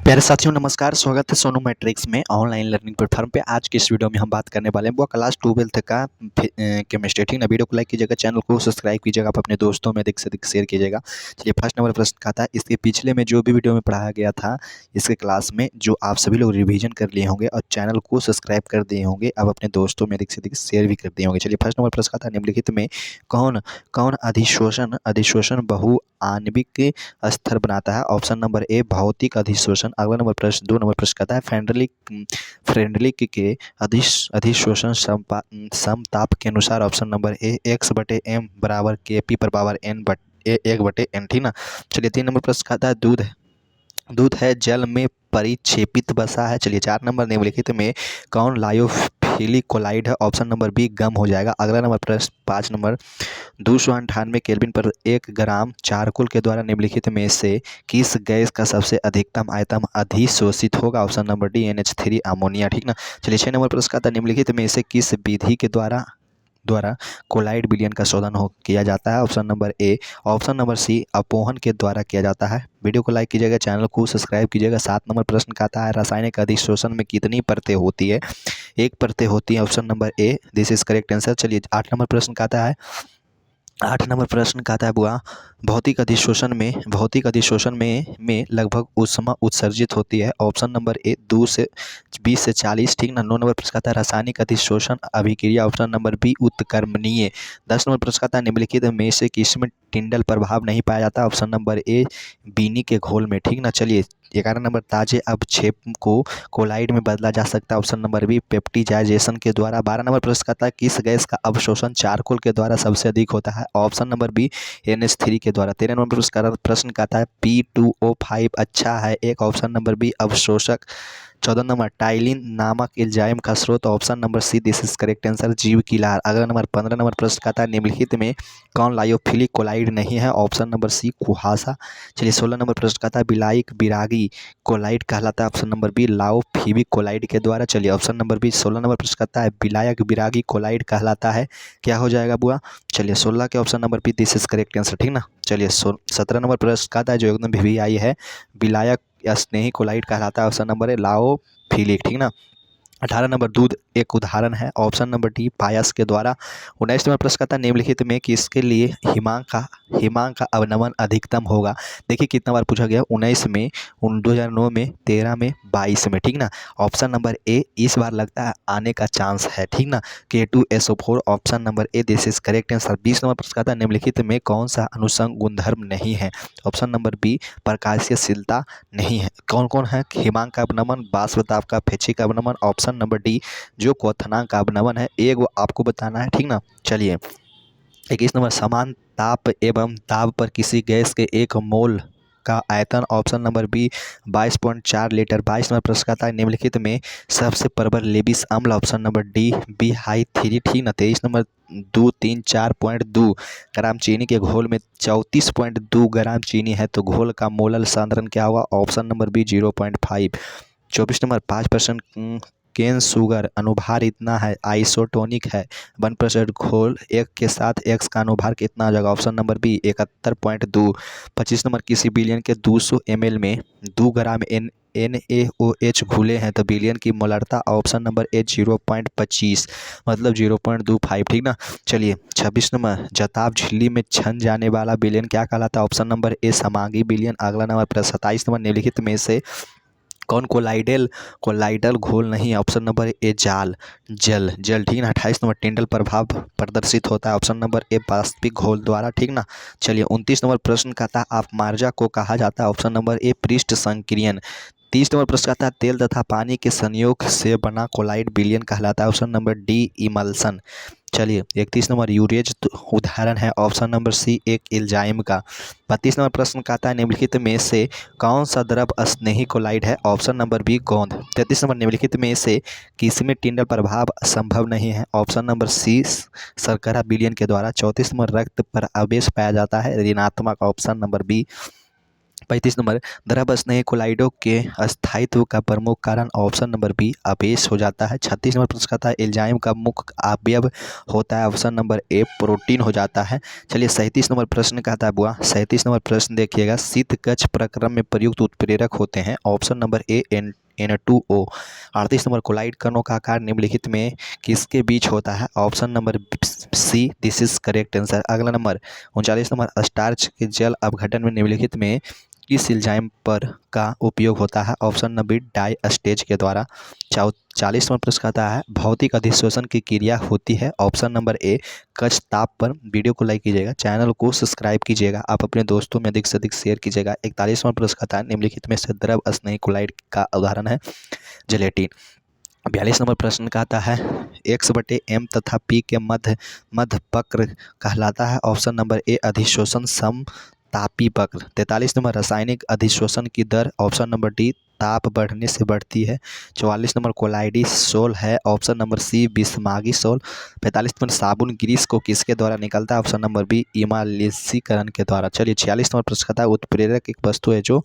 प्यारे साथियों नमस्कार, स्वागत है सोनू मैट्रिक्स में ऑनलाइन लर्निंग प्लेटफॉर्म पे। आज की इस वीडियो में हम बात करने वाले हैं वो क्लास 12th का केमिस्ट्री। ठीक ना, वीडियो को लाइक कीजिएगा, चैनल को सब्सक्राइब कीजिएगा, आप अपने दोस्तों में अधिक से अधिक शेयर कीजिएगा। चलिए, फर्स्ट नंबर प्रश्न का था, इसके पिछले में जो भी वीडियो में पढ़ाया गया था इसके क्लास में, जो आप सभी लोग रिविजन कर लिए होंगे और चैनल को सब्सक्राइब कर दिए होंगे, आप अपने दोस्तों में अधिक से अधिक शेयर भी कर दिए होंगे। चलिए, फर्स्ट नंबर प्रश्न का था, निम्नलिखित में कौन कौन अधिशोषण अधिशोषण बहुआण्विक स्तर बनाता है? ऑप्शन नंबर ए भौतिक अधिशोषण। अगला नंबर प्रश्न 2 नंबर प्रश्न कहता है, फ्रेंडलिक के अधिशोषण समताप के अनुसार। ऑप्शन नंबर ए x/m बराबर kp पर पावर n 1/n। ठीक ना। चलिए, 3 नंबर प्रश्न कहता है, दूध है जल में परिक्षेपित वसा है। चलिए, 4 नंबर, निम्नलिखित में कौन लायोफिलिक कोलाइड है? ऑप्शन नंबर बी गम हो जाएगा। अगला नंबर प्रश्न 5 नंबर, 298 केल्विन पर 1 ग्राम चारकोल के द्वारा निम्नलिखित में से किस गैस का सबसे अधिकतम आयतन अधिशोषित होगा? Option number D NH3 ammonia. ठीक ना। चलिए, 6 नंबर प्रश्न का था, निम्नलिखित में से किस विधि के द्वारा कोलाइड विलयन का शोधन किया जाता है? Option number A. Option number C अपोहन के द्वारा किया जाता है। वीडियो को लाइक कीजिएगा, चैनल को सब्सक्राइब कीजिएगा। 7 नंबर प्रश्न का आता है, रासायनिक अधिशोषण में कितनी परतें होती है? एक परतें होती है। Option number A, this is correct answer. चलिए, 8 नंबर प्रश्न का आता है, 8 नंबर प्रश्न का आता है बुआ, भौतिक अधिशोषण में लगभग ऊष्मा उत्सर्जित होती है। ऑप्शन नंबर ए 2 से 20 से 40। ठीक ना। 9 नंबर प्रश्न का आता है, रासायनिक अधिशोषण अभिक्रिया। ऑप्शन नंबर बी उत्क्रमणीय। 10 नंबर प्रश्न का आता है, निम्नलिखित में से किसमें टिंडल प्रभाव नहीं पाया जाता? ऑप्शन नंबर ए बीनी के घोल में। ठीक ना। चलिए, 11 नंबर, ताजे अवक्षेप को कोलाइड में बदला जा सकता है। ऑप्शन नंबर बी पेप्टिजाइजेशन के द्वारा। 12 नंबर प्रश्न का आता है, किस गैस का अवशोषण चारकोल के द्वारा सबसे अधिक होता है? ऑप्शन नंबर बी NH3 के द्वारा। 13 नंबर प्रश्न का आता है, P2O5 अच्छा है एक। ऑप्शन नंबर बी अवशोषक। 14 नंबर, टाइलिन नामक एंजाइम का स्रोत। Option number C, this is correct answer, जीव की लार। अगला नंबर 15 नंबर प्रश्न का था, निम्नलिखित में कौन लायोफिलिक कोलाइड नहीं है? ऑप्शन नंबर सी कुहासा। चलिए, 16 नंबर प्रश्न का था, बिलाइक बिरागी कोलाइड कहलाता है। ऑप्शन नंबर बी लाओफिलिक कोलाइड के द्वारा। चलिए, ऑप्शन नंबर बी 16 नंबर प्रश्न का था, बिलायक बिरागी कोलाइड कहलाता है। क्या हो जाएगा बुआ? चलिए, 16 के option number B, this is correct answer. ठीक ना। चलिए, 17 नंबर प्रश्न का था, जो एकदम VVI है, बिलायक या स्नेही कोलाइड कहलाता है। ऑप्शन नंबर है लाओफिलिक। ठीक ना। 18 नंबर, दूध एक उदाहरण है। ऑप्शन नंबर डी पायस के द्वारा। 19 नंबर प्रश्न का था, निम्नलिखित में किसके लिए हिमांक का अवनमन अधिकतम होगा? देखिए कितना बार पूछा गया, 19 में, 2009 में, 13 में, 22 में। ठीक ना। ऑप्शन नंबर ए इस बार लगता है आने का चांस है। ठीक ना। K2SO4। Option number A, this is correct answer. 20 number प्रश्न का था, निम्नलिखित में कौन सा अनुसंग गुणधर्म नहीं है? ऑप्शन नंबर बी प्रकाशीयशीलता नहीं है। कौन कौन है? हिमांक का अवनमन, बाष्प दाब का फैची का अवनमन। ऑप्शन नंबर डी जो क्वथनांक का अवनमन है, एक वो आपको बताना है। ठीक ना। चलिए, 21 नंबर, समान ताप एवं दाब पर किसी गैस के 1 मोल का आयतन। Option number B 22.4 litre. 22 number प्रश्न का था, निम्नलिखित में सबसे प्रबल लेबिस अम्ल। Option number D BH3। ठीक ना। 23 नंबर, 234.2 ग्राम चीनी के घोल में 34.2 ग्राम चीनी है, तो घोल का मोलल सांद्रण क्या होगा? Option number B 0.5। 24 number, 5% cane sugar अनुभार इतना है, आइसोटोनिक है। 1% घोल एक के साथ एक्स का अनुभार कितना हो जाएगा? Option number B 71.2। 25 नंबर, किसी बिलियन के 200 ml में 2 ग्राम NaOH घुले हैं, तो बिलियन की मोलरता। ऑप्शन नंबर ए 0.25, मतलब 0.25। ठीक ना। चलिए, 26 नंबर, जताब झिल्ली में छन जाने वाला बिलियन क्या कहलाता है? ऑप्शन नंबर ए समांगी बिलियन। अगला नंबर 27 नंबर, निम्नलिखित में से कौन कोलाइडल घोल नहीं है? ऑप्शन नंबर ए जल। ठीक ना। 28 नंबर, टिंडल प्रभाव प्रदर्शित होता है। ऑप्शन नंबर ए वास्तविक घोल द्वारा। ठीक ना। चलिए, 29 नंबर प्रश्न का था, अपमार्जा को कहा जाता है। ऑप्शन नंबर ए पृष्ठ संक्रियन। 30 नंबर प्रश्न का था, तेल तथा पानी के संयोग से बना कोलाइड विलयन कहलाता है। Option number D emulsion. चलिए, 31 नंबर, यूरेज उदाहरण है। ऑप्शन नंबर सी एक एंजाइम का। 32 नंबर प्रश्न का आता है, निम्नलिखित में से कौन सा द्रव स्नेही कोलाइड है? ऑप्शन नंबर बी गोंद। 33 नंबर, निम्नलिखित में से किसमें टिंडल प्रभाव संभव नहीं है? ऑप्शन नंबर सी शर्करा विलयन के द्वारा। 34 नंबर, रक्त पर आवेश पाया जाता है ऋणात्मक। ऑप्शन नंबर बी 35 नंबर, द्रव स्नेही कोलाइडों के अस्थायित्व का प्रमुख कारण ऑप्शन नंबर बी अपेश हो जाता है। 36 नंबर प्रश्न कहता है एंजाइम का मुख्य अवयव होता है, ऑप्शन नंबर ए प्रोटीन हो जाता है। चलिए 37 नंबर प्रश्न कहता है बुआ, 37 नंबर प्रश्न देखिएगा, शीत कक्ष प्रक्रम में प्रयुक्त उत्प्रेरक होते हैं, option number A N2O। 38 number, colloid कणों का आकार निम्नलिखित में किसके बीच होता है, option number C, this is correct answer. अगला नंबर 39 नंबर, स्टार्च के जल अपघटन में निम्नलिखित में किस एंजाइम पर का उपयोग होता है, ऑप्शन नंबर डाई स्टेज के द्वारा। 40 नंबर प्रश्न कहता है भौतिक अधिशोषण की क्रिया होती है, ऑप्शन नंबर ए कक्ष ताप पर। वीडियो को लाइक कीजिएगा, चैनल को सब्सक्राइब कीजिएगा, आप अपने दोस्तों में अधिक से अधिक शेयर कीजिएगा। 41 नंबर प्रश्न कहता है निम्नलिखित में से द्रव स्नेही कोलाइड का उदाहरण है जेलेटिन। 42 नंबर प्रश्न कहता है x/m तथा p के मध्य वक्र कहलाता है, ऑप्शन नंबर ए अधिशोषण समतापी वक्र। 43 नंबर, रासायनिक अधिशोषण की दर, ऑप्शन नंबर डी ताप बढ़ने से बढ़ती है। 44 नंबर, कोलाइडिसोल है, ऑप्शन नंबर सी बिस्मागिसोल। 45 नंबर, साबुन ग्रीस को किसके द्वारा निकलता है, ऑप्शन नंबर बी इमाल्सीकरण के द्वारा। चलिए 46 नंबर प्रश्न कहता है उत्प्रेरक एक वस्तु है जो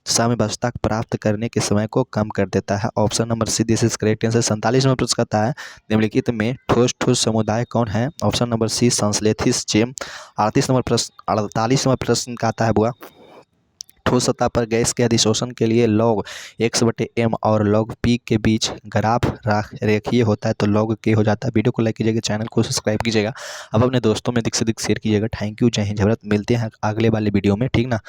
साम्यावस्था प्राप्त करने के समय को कम कर देता है, option number C, this is correct answer. 47 number प्रश्न कहता है निम्नलिखित में ठोस ठोस समुदाय कौन है, ऑप्शन नंबर सी संश्लेषित जेम। 48 नंबर प्रश्न कहता है बुआ, ठोस सतह पर गैस के अधिशोषण के लिए log x/m और log p के बीच ग्राफ रेखीय होता है, तो log k हो जाता है। वीडियो को लाइक कीजिएगा, चैनल को सब्सक्राइब कीजिएगा, अब अपने दोस्तों में अधिक से अधिक शेयर कीजिएगा। थैंक यू, जय हिंद, जय भारत। मिलते हैं अगले वाले वीडियो में, ठीक ना।